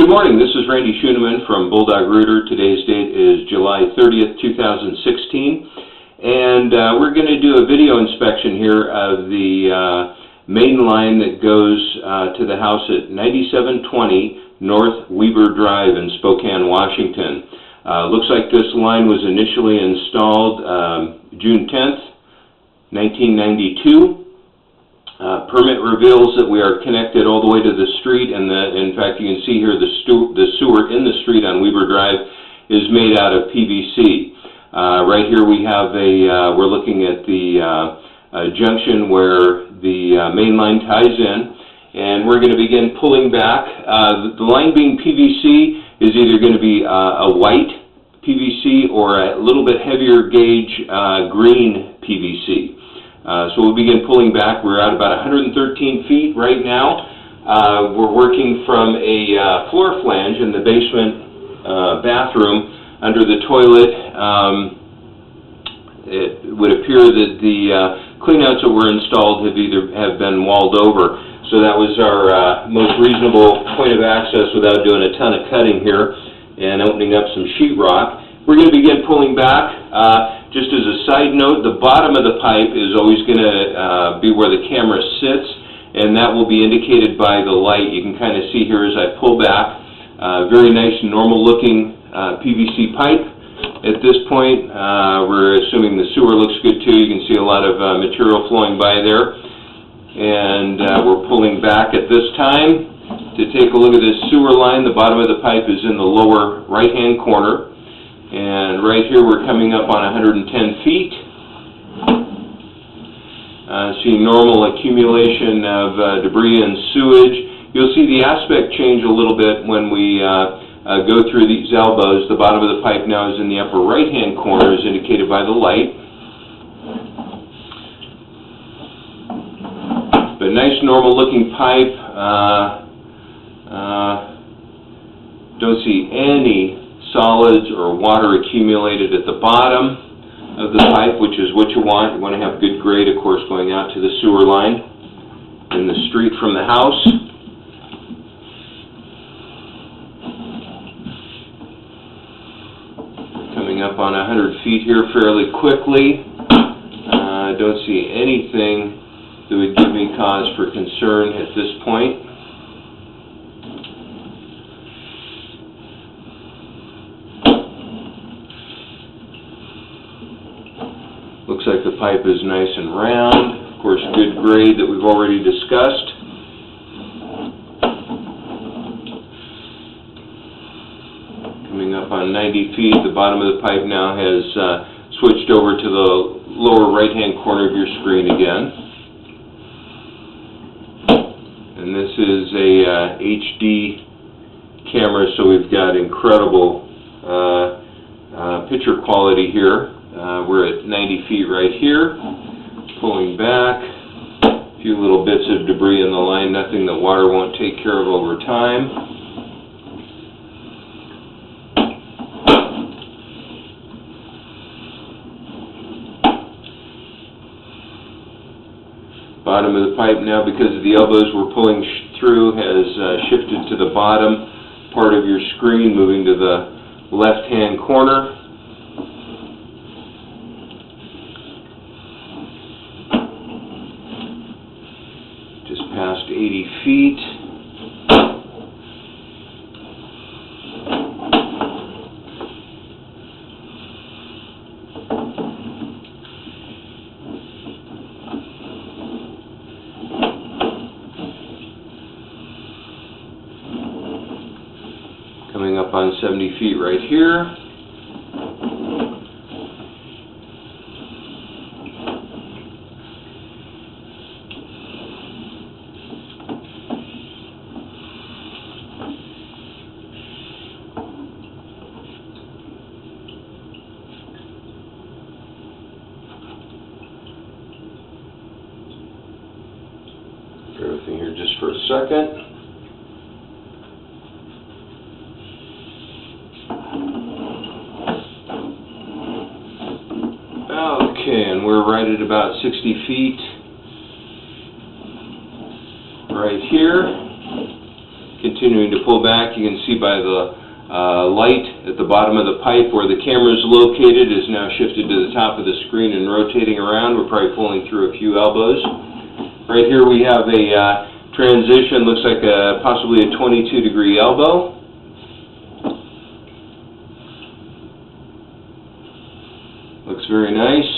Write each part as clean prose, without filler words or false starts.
Good morning, this is Randy Schooneman from Bulldog Rooter. Today's date is July 30th, 2016, and we're going to do a video inspection here of the main line that goes to the house at 9720 North Wieber Drive in Spokane, Washington. Looks like this line was initially installed June 10th, 1992. Permit reveals that we are connected all the way to the street, and in fact you can see here the sewer in the street on Wieber Drive is made out of PVC. Right here we have we're looking at the junction where the main line ties in, and we're going to begin pulling back. The line being PVC is either going to be a white PVC or a little bit heavier gauge green PVC. So we'll begin pulling back. We're at about 113 feet right now. We're working from a floor flange in the basement bathroom under the toilet. It would appear that the cleanouts that were installed have been walled over. So that was our most reasonable point of access without doing a ton of cutting here and opening up some sheetrock. We're going to begin pulling back. Just as a side note, the bottom of the pipe is always going to be where the camera sits, and that will be indicated by the light. You can kind of see here as I pull back. Very nice, normal-looking PVC pipe. At this point, we're assuming the sewer looks good too. You can see a lot of material flowing by there. And we're pulling back at this time to take a look at this sewer line. The bottom of the pipe is in the lower right-hand corner. And right here we're coming up on 110 feet. Seeing normal accumulation of debris and sewage. You'll see the aspect change a little bit when we go through these elbows. The bottom of the pipe now is in the upper right-hand corner, as indicated by the light. But nice normal-looking pipe. Don't see any solids or water accumulated at the bottom of the pipe, which is what you want. You want to have good grade, of course, going out to the sewer line in the street from the house. Coming up on 100 feet here fairly quickly. Don't see anything that would give me cause for concern at this point. Looks like the pipe is nice and round. Of course, good grade that we've already discussed. Coming up on 90 feet, the bottom of the pipe now has switched over to the lower right-hand corner of your screen again. And this is a HD camera, so we've got incredible picture quality here. We're at 90 feet right here, pulling back. A few little bits of debris in the line, nothing that water won't take care of over time. Bottom of the pipe now, because of the elbows we're pulling through, has shifted to the bottom part of your screen, moving to the left-hand corner. Just past 80 feet. Coming up on 70 feet right here. Bear with me here just for a second. Okay, and we're right at about 60 feet right here. Continuing to pull back, you can see by the light at the bottom of the pipe where the camera is located is now shifted to the top of the screen and rotating around. We're probably pulling through a few elbows. Right here we have a transition, looks like possibly a 22-degree elbow. Looks very nice.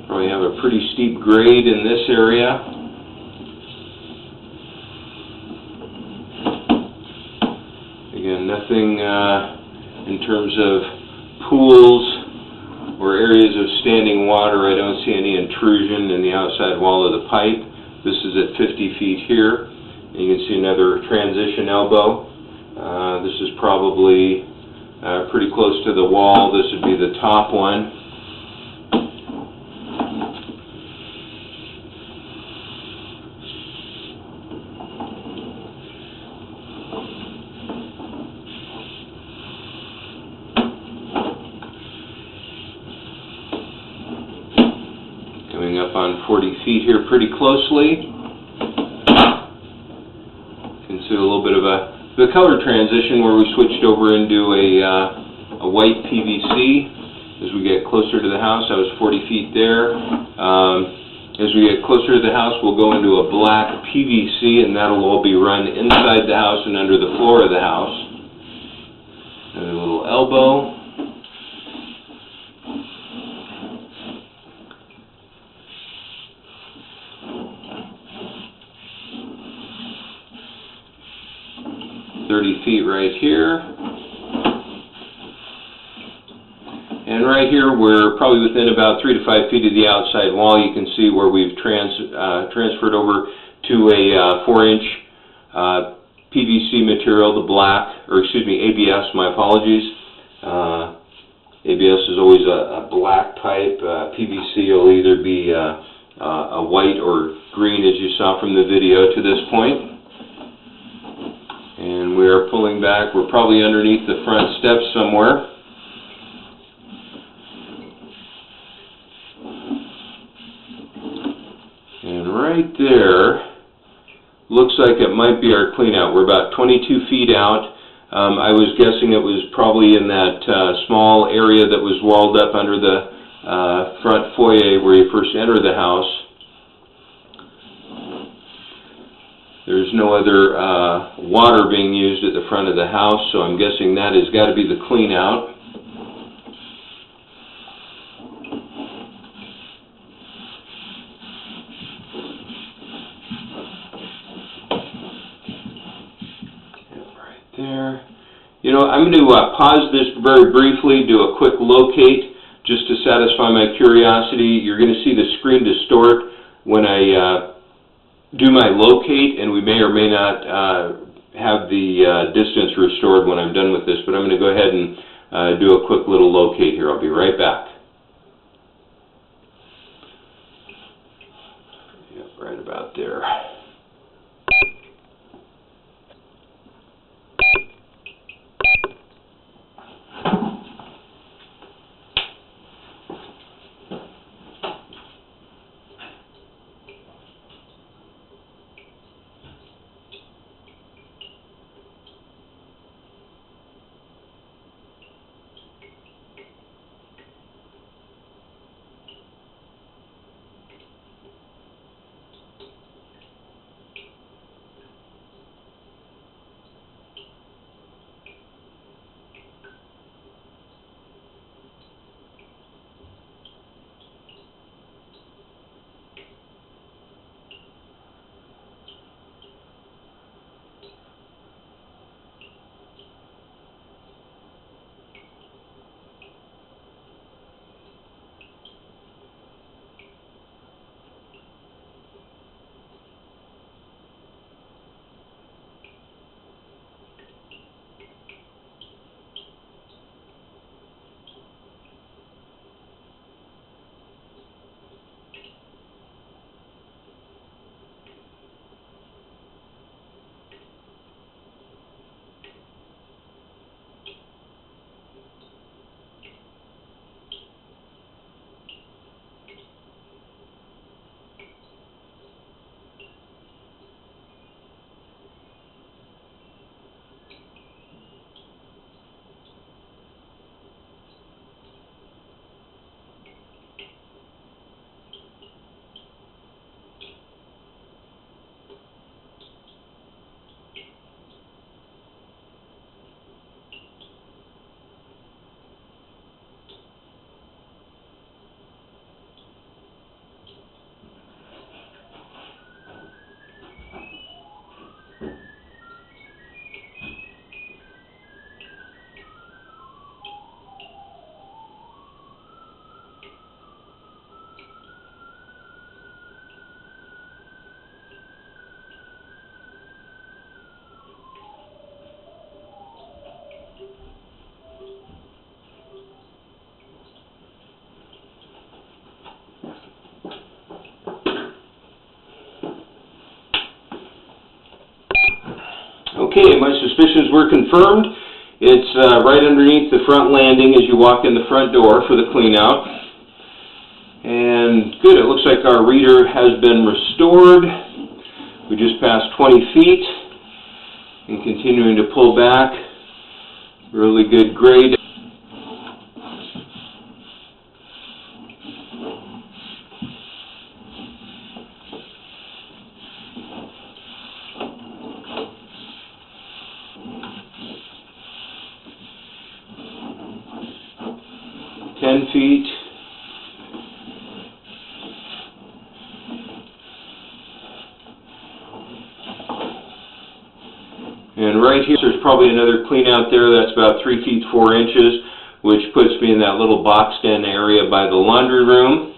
Probably have a pretty steep grade in this area. Again, nothing in terms of pools or areas of standing water. I don't see any intrusion in the outside wall of the pipe. This is at 50 feet here. And you can see another transition elbow. This is probably pretty close to the wall. This would be the top one. Coming up on 40 feet here pretty closely. You can see a little bit of the color transition where we switched over into a white PVC as we get closer to the house. I was 40 feet there. As we get closer to the house, we'll go into a black PVC, and that'll all be run inside the house and under the floor of the house. Another little elbow. Feet right here. And right here we're probably within about 3 to 5 feet of the outside wall. You can see where we've transferred over to a 4-inch PVC material, the black, or excuse me, ABS, my apologies. ABS is always a black pipe. PVC will either be a white or green, as you saw from the video to this point. And we are pulling back. We're probably underneath the front steps somewhere. And right there, looks like it might be our clean out. We're about 22 feet out. I was guessing it was probably in that small area that was walled up under the front foyer where you first enter the house. There's no other water being used at the front of the house, so I'm guessing that has got to be the clean out. Right there. You know, I'm going to pause this very briefly, do a quick locate, just to satisfy my curiosity. You're going to see the screen distort when I do my locate, and we may or may not have the distance restored when I'm done with this, but I'm going to go ahead and do a quick little locate here. I'll be right back. Yep, right about there. suspicions were confirmed. It's right underneath the front landing as you walk in the front door for the clean out. And good, it looks like our reader has been restored. We just passed 20 feet and continuing to pull back. Really good grade. Feet. And right here, there's probably another clean out there that's about 3 feet 4 inches, which puts me in that little boxed in area by the laundry room.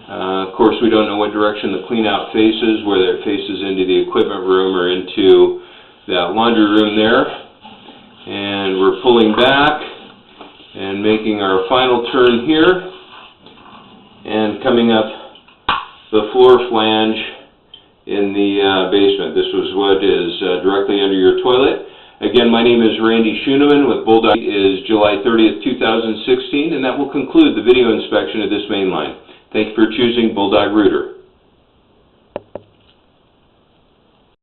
Of course, we don't know what direction the clean out faces, whether it faces into the equipment room or into that laundry room there. And we're pulling back and making our final turn here. And coming up the floor flange in the basement. This was what is directly under your toilet. Again, my name is Randy Schoeneman with Bulldog. It is July 30th, 2016, and that will conclude the video inspection of this main line. Thank you for choosing Bulldog Router.